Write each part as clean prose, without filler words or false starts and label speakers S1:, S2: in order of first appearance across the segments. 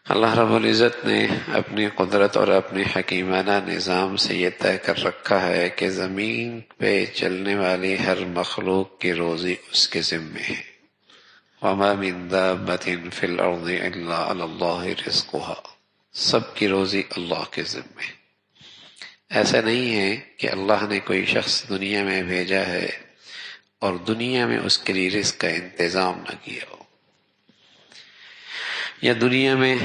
S1: اللہ رب العزت نے اپنی قدرت اور اپنی حکیمانہ نظام سے یہ طے کر رکھا ہے کہ زمین پہ چلنے والی ہر مخلوق کی روزی اس کے ذمے ہے۔ وَمَا مِن دَابَّةٍ فِي الْأَرْضِ إِلَّا عَلَى اللَّهِ رِزْقُهَا، سب کی روزی اللہ کے ذمے۔ ایسا نہیں ہے کہ اللہ نے کوئی شخص دنیا میں بھیجا ہے اور دنیا میں اس کے لیے رزق کا انتظام نہ کیا ہو، یا دنیا میں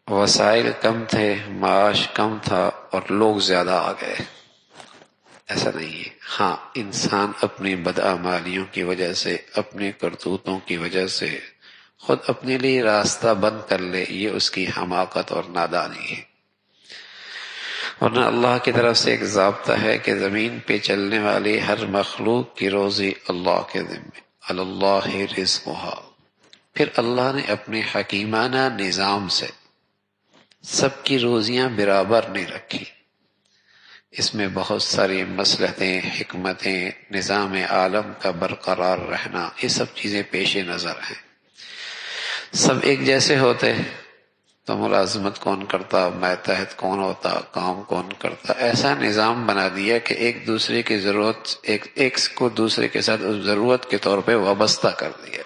S1: وسائل کم تھے، معاش کم تھا اور لوگ زیادہ آ گئے۔ ایسا نہیں ہے۔ ہاں، انسان اپنی بدعمالیوں کی وجہ سے، اپنی کرتوتوں کی وجہ سے خود اپنے لیے راستہ بند کر لے، یہ اس کی حماقت اور نادانی ہے۔ ورنہ اللہ کی طرف سے ایک ضابطہ ہے کہ زمین پہ چلنے والی ہر مخلوق کی روزی اللہ کے ذمے، علی اللہ رزقھا۔ پھر اللہ نے اپنے حکیمانہ نظام سے سب کی روزیاں برابر نہیں رکھی۔ اس میں بہت ساری مصلحتیں، حکمتیں، نظام عالم کا برقرار رہنا، یہ سب چیزیں پیش نظر ہیں۔ سب ایک جیسے ہوتے تو ملازمت کون کرتا، ماتحت کون ہوتا، کام کون کرتا۔ ایسا نظام بنا دیا کہ ایک دوسرے کی ضرورت، ایک کو دوسرے کے ساتھ ضرورت کے طور پہ وابستہ کر دیا۔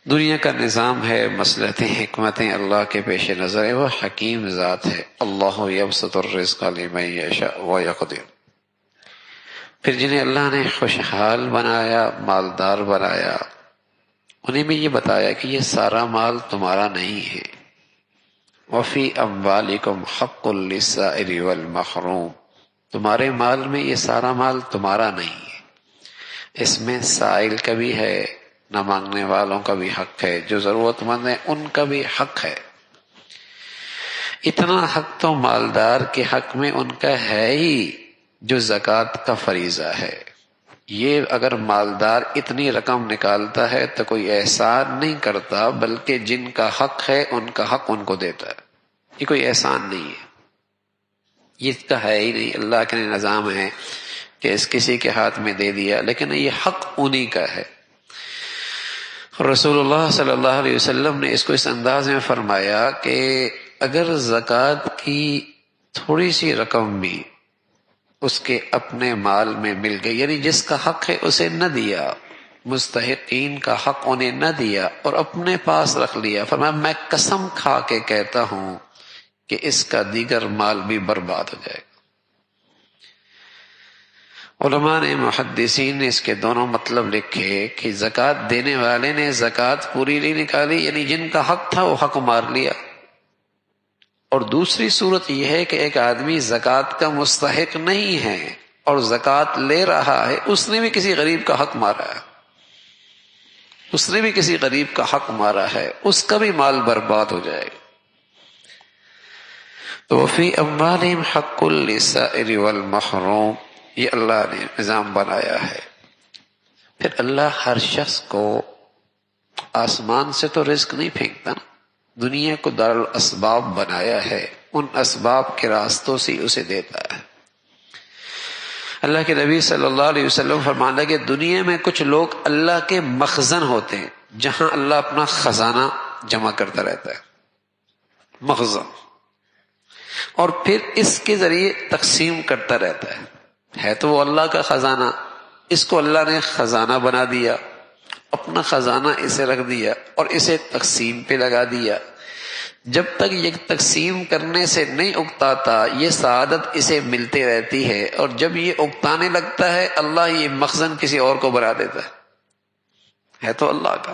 S1: دنیا کا نظام ہے، مصلحتیں، حکمتیں اللہ کے پیش نظر ہے، وہ حکیم ذات ہے۔ اللہ یبسط الرزق لمن یشاء ویقدر۔ پھر جنہیں اللہ نے خوشحال بنایا، مالدار بنایا، انہیں بھی یہ بتایا کہ یہ سارا مال تمہارا نہیں ہے۔ وفی اموالکم حق للسائل والمحروم، تمہارے مال میں یہ سارا مال تمہارا نہیں ہے، اس میں سائل کا بھی ہے، نہ مانگنے والوں کا بھی حق ہے، جو ضرورت مند ہیں ان کا بھی حق ہے۔ اتنا حق تو مالدار کے حق میں ان کا ہے ہی جو زکوٰۃ کا فریضہ ہے۔ یہ اگر مالدار اتنی رقم نکالتا ہے تو کوئی احسان نہیں کرتا، بلکہ جن کا حق ہے ان کا حق ان کو دیتا ہے۔ یہ کوئی احسان نہیں ہے، یہ اس کا ہے ہی نہیں۔ اللہ کے نظام ہے کہ اس کسی کے ہاتھ میں دے دیا، لیکن یہ حق انہی کا ہے۔ رسول اللہ صلی اللہ علیہ وسلم نے اس کو اس انداز میں فرمایا کہ اگر زکوٰۃ کی تھوڑی سی رقم بھی اس کے اپنے مال میں مل گئی، یعنی جس کا حق ہے اسے نہ دیا، مستحقین کا حق انہیں نہ دیا اور اپنے پاس رکھ لیا، فرمایا میں قسم کھا کے کہتا ہوں کہ اس کا دیگر مال بھی برباد ہو جائے گا۔ علماء نے، محدثین نے اس کے دونوں مطلب لکھے کہ زکوٰۃ دینے والے نے زکوٰۃ پوری نہیں نکالی، یعنی جن کا حق تھا وہ حق مار لیا، اور دوسری صورت یہ ہے کہ ایک آدمی زکوٰۃ کا مستحق نہیں ہے اور زکوٰۃ لے رہا ہے، اس نے بھی کسی غریب کا حق مارا ہے، اس نے بھی کسی غریب کا حق مارا ہے، اس کا بھی مال برباد ہو جائے گا۔ تو فی اموالہم حق للسائل والمحروم، یہ اللہ نے نظام بنایا ہے۔ پھر اللہ ہر شخص کو آسمان سے تو رزق نہیں پھینکتا نا، دنیا کو دارالاسباب بنایا ہے، ان اسباب کے راستوں سے اسے دیتا ہے۔ اللہ کے نبی صلی اللہ علیہ وسلم فرمانا کہ دنیا میں کچھ لوگ اللہ کے مخزن ہوتے ہیں، جہاں اللہ اپنا خزانہ جمع کرتا رہتا ہے، مخزن، اور پھر اس کے ذریعے تقسیم کرتا رہتا ہے تو وہ اللہ کا خزانہ، اس کو اللہ نے خزانہ بنا دیا، اپنا خزانہ اسے رکھ دیا اور اسے تقسیم پہ لگا دیا۔ جب تک یہ تقسیم کرنے سے نہیں اکتاتا، یہ سعادت اسے ملتی رہتی ہے، اور جب یہ اکتانے لگتا ہے اللہ یہ مخزن کسی اور کو بنا دیتا ہے تو اللہ کا،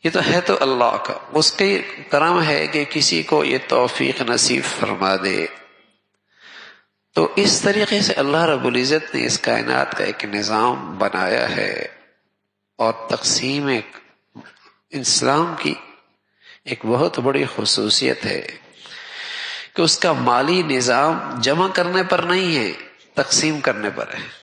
S1: یہ تو ہے تو اللہ کا، اس کے کرم ہے کہ کسی کو یہ توفیق نصیب فرما دے۔ تو اس طریقے سے اللہ رب العزت نے اس کائنات کا ایک نظام بنایا ہے، اور تقسیم اسلام کی ایک بہت بڑی خصوصیت ہے کہ اس کا مالی نظام جمع کرنے پر نہیں ہے، تقسیم کرنے پر ہے۔